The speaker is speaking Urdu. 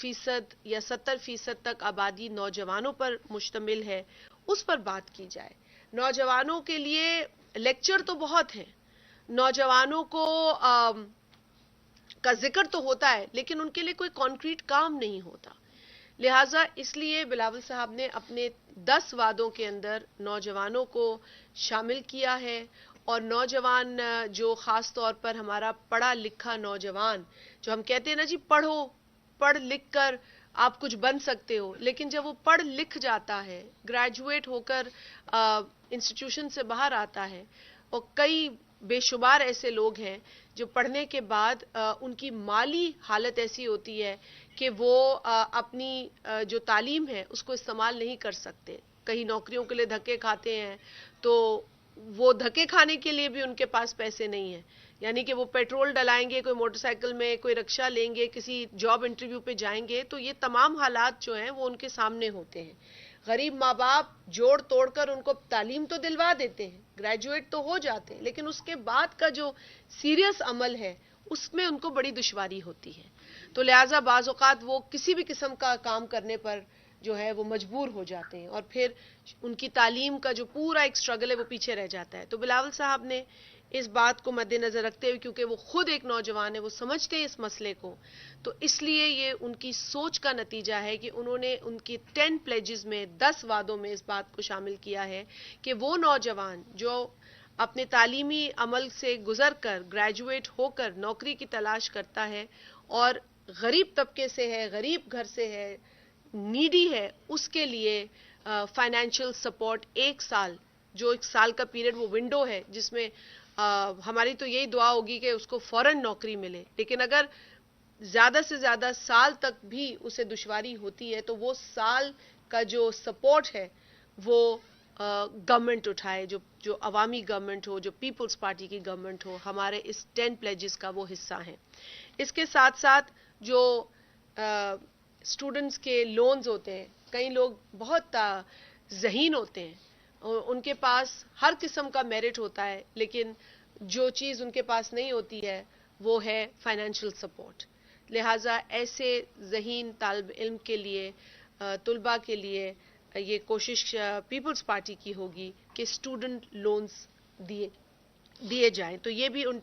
فیصد یا 70% تک آبادی نوجوانوں پر مشتمل ہے، اس پر بات کی جائے. نوجوانوں کے لیے لیکچر تو بہت ہیں، نوجوانوں کو کا ذکر تو ہوتا ہے لیکن ان کے لیے کوئی کانکریٹ کام نہیں ہوتا. لہٰذا اس لیے بلاول صاحب نے اپنے 10 وعدوں کے اندر نوجوانوں کو شامل کیا ہے. اور نوجوان جو خاص طور پر ہمارا پڑھا لکھا نوجوان، جو ہم کہتے ہیں نا جی پڑھو، پڑھ لکھ کر آپ کچھ بن سکتے ہو، لیکن جب وہ پڑھ لکھ جاتا ہے، گریجویٹ ہو کر انسٹیٹیوشن سے باہر آتا ہے، اور کئی بے شمار ایسے لوگ ہیں جو پڑھنے کے بعد ان کی مالی حالت ایسی ہوتی ہے کہ وہ اپنی جو تعلیم ہے اس کو استعمال نہیں کر سکتے. کہیں نوکریوں کے لیے دھکے کھاتے ہیں تو وہ دھکے کھانے کے لیے بھی ان کے پاس پیسے نہیں ہیں. یعنی کہ وہ پیٹرول ڈلائیں گے، کوئی موٹر سائیکل میں، کوئی رکشہ لیں گے، کسی جاب انٹرویو پہ جائیں گے، تو یہ تمام حالات جو ہیں وہ ان کے سامنے ہوتے ہیں. غریب ماں باپ جوڑ توڑ کر ان کو تعلیم تو دلوا دیتے ہیں، گریجویٹ تو ہو جاتے ہیں، لیکن اس کے بعد کا جو سیریس عمل ہے اس میں ان کو بڑی دشواری ہوتی ہے. تو لہٰذا بعض اوقات وہ کسی بھی قسم کا کام کرنے پر جو ہے وہ مجبور ہو جاتے ہیں، اور پھر ان کی تعلیم کا جو پورا ایک سٹرگل ہے وہ پیچھے رہ جاتا ہے. تو بلاول صاحب نے اس بات کو مد نظر رکھتے ہوئے، کیونکہ وہ خود ایک نوجوان ہے، وہ سمجھتے ہیں اس مسئلے کو، تو اس لیے یہ ان کی سوچ کا نتیجہ ہے کہ انہوں نے ان کی 10 پلیجز میں، 10 وعدوں میں اس بات کو شامل کیا ہے کہ وہ نوجوان جو اپنے تعلیمی عمل سے گزر کر، گریجویٹ ہو کر نوکری کی تلاش کرتا ہے اور غریب طبقے سے ہے، غریب گھر سے ہے، نیڈی ہے، اس کے لیے فائنینشیل سپورٹ 1 سال، جو 1 سال کا پیریڈ وہ ونڈو ہے جس میں ہماری تو یہی دعا ہوگی کہ اس کو فوراً نوکری ملے، لیکن اگر زیادہ سے زیادہ سال تک بھی اسے دشواری ہوتی ہے تو وہ سال کا جو سپورٹ ہے وہ گورنمنٹ اٹھائے، جو عوامی گورنمنٹ ہو، جو پیپلز پارٹی کی گورنمنٹ ہو، ہمارے اس 10 پلیجز کا وہ حصہ ہیں. اس کے ساتھ ساتھ جو اسٹوڈنٹس کے لونز ہوتے ہیں، کئی لوگ بہت ذہین ہوتے ہیں، ان کے پاس ہر قسم کا میرٹ ہوتا ہے، لیکن جو چیز ان کے پاس نہیں ہوتی ہے وہ ہے فائنینشیل سپورٹ. لہٰذا ایسے ذہین طالب علم کے لیے، طلباء کے لیے یہ کوشش پیپلز پارٹی کی ہوگی کہ اسٹوڈنٹ لونز دیے جائیں. تو یہ بھی ان